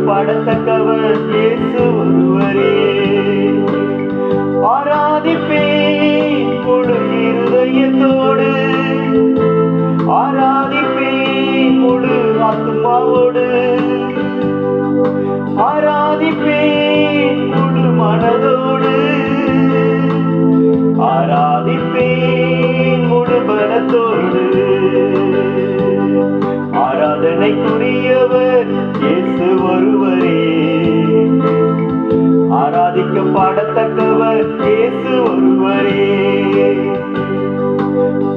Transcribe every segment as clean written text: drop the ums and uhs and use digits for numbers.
ஆராதிக்கப்படத்தக்கவர் இயேசு ஒருவரே. ஆராதிப்பேன் முழு இருதயத்தோடு, ஆராதிப்பேன் முழு ஆத்துமாவோடு, ஆராதிப்பேன் முழு மனதோடு, ஆராதிப்பேன் முழு பலத்தோடு. ஆராதனைக்குரியவர் இயேசு ஒருவரே. ஆராதிக்கப்படத்தக்கவர் இயேசு ஒருவரே.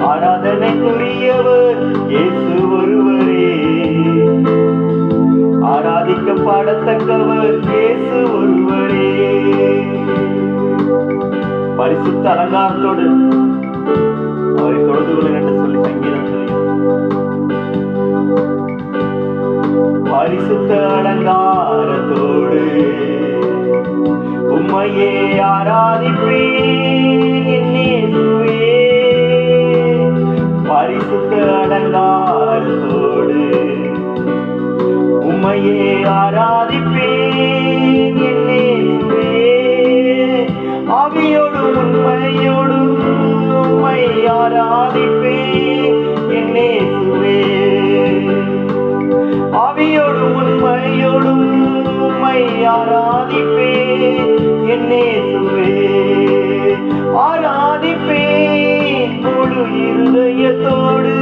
ஆராதனைக்குரியவர் இயேசு ஒருவரே. ஆராதிக்கப்படத்தக்கவர் இயேசு ஒருவரே. பரிசுத்த அலங்காரத்தோடு அவரை தொழுது கொள்ளுங்கள் என்று சொல்லி சங்கீதம் சொல்லி, பரிசுத்த அலங்காரத்தோடு உம்மையே ஆராதிப்பேன் என் இயேசுவே. பரிசுத்த அலங்காரத்தோடு உம்மையே ஆராதிப்பேன் என் இயேசுவே. ஆவியோடும் உண்மையோடும் உம்மை ஆராதிப்பேன் என் இயேசுவே. ஆவியோடும் உண்மையோடும் உம்மை ஆராதிப்பேன் என் இயேசுவே. ஆராதிப்பேன் முழு இருதயத்தோடு,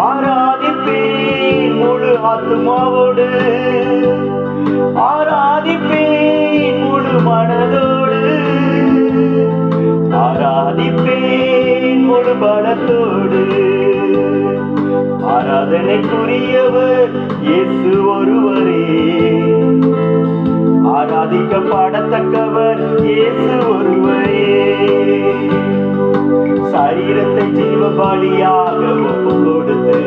ஆராதிப்பேன் முழு ஆத்துமாவோடு, ஆராதிப்பேன் முழு மனதோடு, ஆராதிப்பேன் முழு பலத்தோடு. ஆராதனைக்குரியவர் இயேசு ஒருவரே. ஆராதிக்கப்படத்தக்கவர் இயேசு ஒருவரே. சரீரத்தை ஜீவ பலியாக ஒப்பு கொடுத்து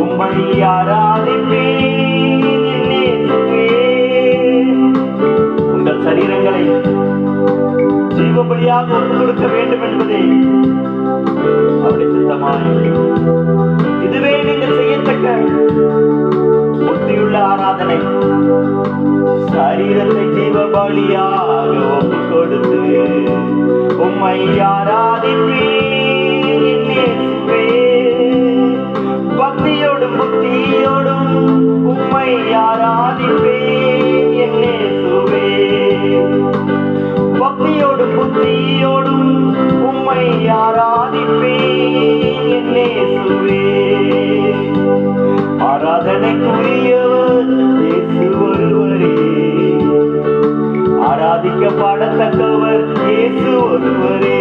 உம்மை ஆராதிப்பேன் என் இயேசுவே. உங்கள் சரீரங்களை ஜீவ பலியாக ஒப்பு கொடுக்க வேண்டும் என்பதே அப்படி சித்தமாய். இதுவே நீங்கள் செய்யத்தக்க புத்தியுள்ள ஆராதனை. சரீரத்தை ஜீவ பலியாக ஒப்பு கொடுத்து உம்மை ஆராதிப்பேன் என் இயேசுவே. பக்தியோடும் புத்தியோடும் உம்மை ஆராதிப்பேன் என் இயேசுவே. பக்தியோடும் புத்தியோடும் உம்மை ஆராதிப்பேன் என் இயேசுவே. ஆராதனைக்குரியவர் இயேசு ஒருவரே. ஆராதிக்கப்படத்தக்கவர் இயேசு ஒருவரே.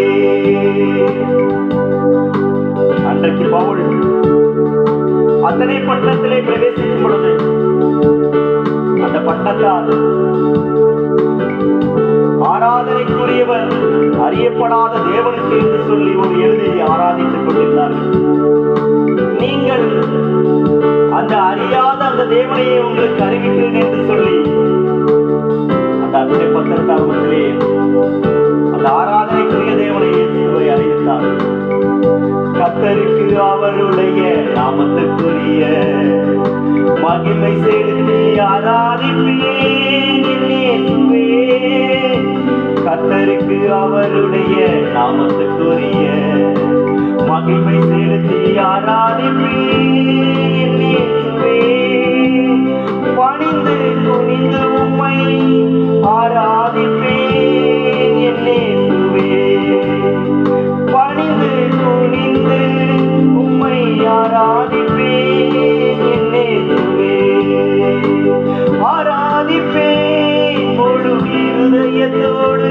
அன்றைக்கு பவுல் அத்தனை பட்டணத்திலே பிரவேசிக்கும் பொழுது அந்த பட்டணத்தால் ஆராதனைக்குரியவர் அறியப்படாத தேவனுக்கு என்று சொல்லி ஒரு எழுதியை ஆராதித்துக் கொண்டிருந்தார்கள். நீங்கள் அந்த அறியாத அந்த தேவனையை உங்களுக்கு அறிவிக்கிறேன் என்று சொல்லி அந்த அத்தனை பத்திரத்தாகத்திலே அந்த ஆராதனைக்குரிய தேவனை இயேசுவை அறிவித்தார். கர்த்தருக்கு அவருடைய நாமத்துக்குரிய மகிமை செலுத்தி ஆராதிப்பேன் என் இயேசுவே. கர்த்தருக்கு அவருடைய நாமத்துக்குரிய மகிமை செலுத்தி ஆராதிப்பேன் என் இயேசுவே. பணிந்து குனிந்து உம்மை ஆராதிப்பேன் என் இயேசுவே. பணிந்து குனிந்து உம்மை ஆராதிப்பேன் என் இயேசுவே. ஆராதிப்பேன் முழு இருதயத்தோடு,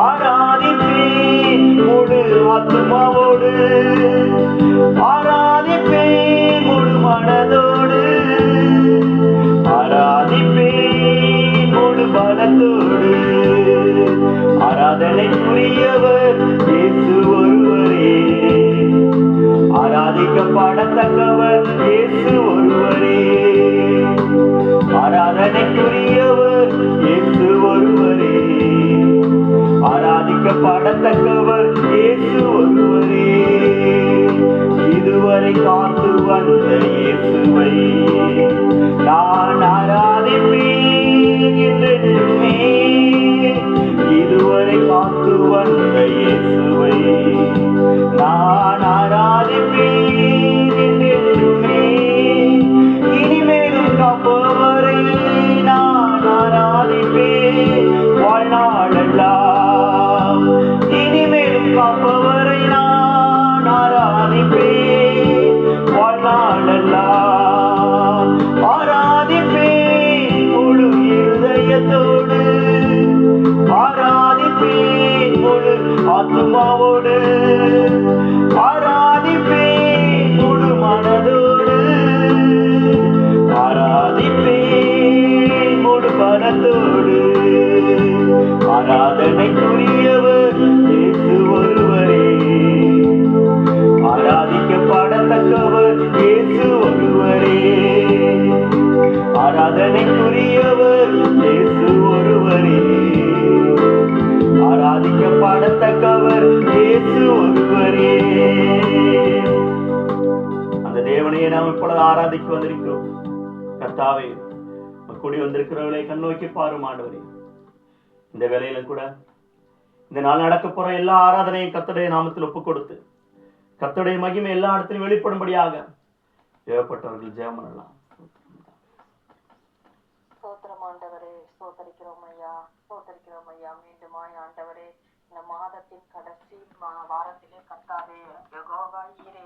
ஆராதிப்பேன் முழு ஆத்துமாவோடு, ஆராதிப்பேன் முழு மனதோடு, ஆராதிப்பேன் முழு பலத்தோடு. ஆராதனைக்குரியவர் இயேசு ஒருவரே. ஆராதிக்கப்படத்தக்கவர் இயேசு ஒருவரே. ஆராதனைக்குரியவர் இயேசு ஒருவரே. ஆராதிக்கப்படத்தக்கவர் இயேசு ஒருவரே. இதுவரை காத்து வந்த இயேசுவை ஆராதிக்கத்தக்கவர் இயேசு ஒருவரே. அந்த தேவனையே நாம் இப்பொழுது ஆராதிக்க வந்திருக்கிறோம். கர்த்தாவே, கூடி வந்திருக்கிறவர்களை கண்ணோக்கி பாரும் ஆண்டவரே. இந்த வேளையில கூட இந்த நாள் நடக்க போற எல்லா ஆராதனையும் கர்த்தருடைய நாமத்தில் ஒப்புக் கொடுத்து கர்த்தருடைய மகிமை எல்லா இடத்திலும் வெளிப்படும்படியாக தேவைப்பட்டவர்கள் ஜெபம் பண்ணலாம். ஸ்தோத்திரம் ஆண்டவரே, ஸ்தோத்தரிக்கிறோம் ஐயா, ஸ்தோத்தரிக்கிறோம் ஐயா. மீண்டுமாய் ஆண்டவரே, இந்த மாதத்தின் கடைசி வாரத்திலே கர்த்தாவே யெகோவா ஈரே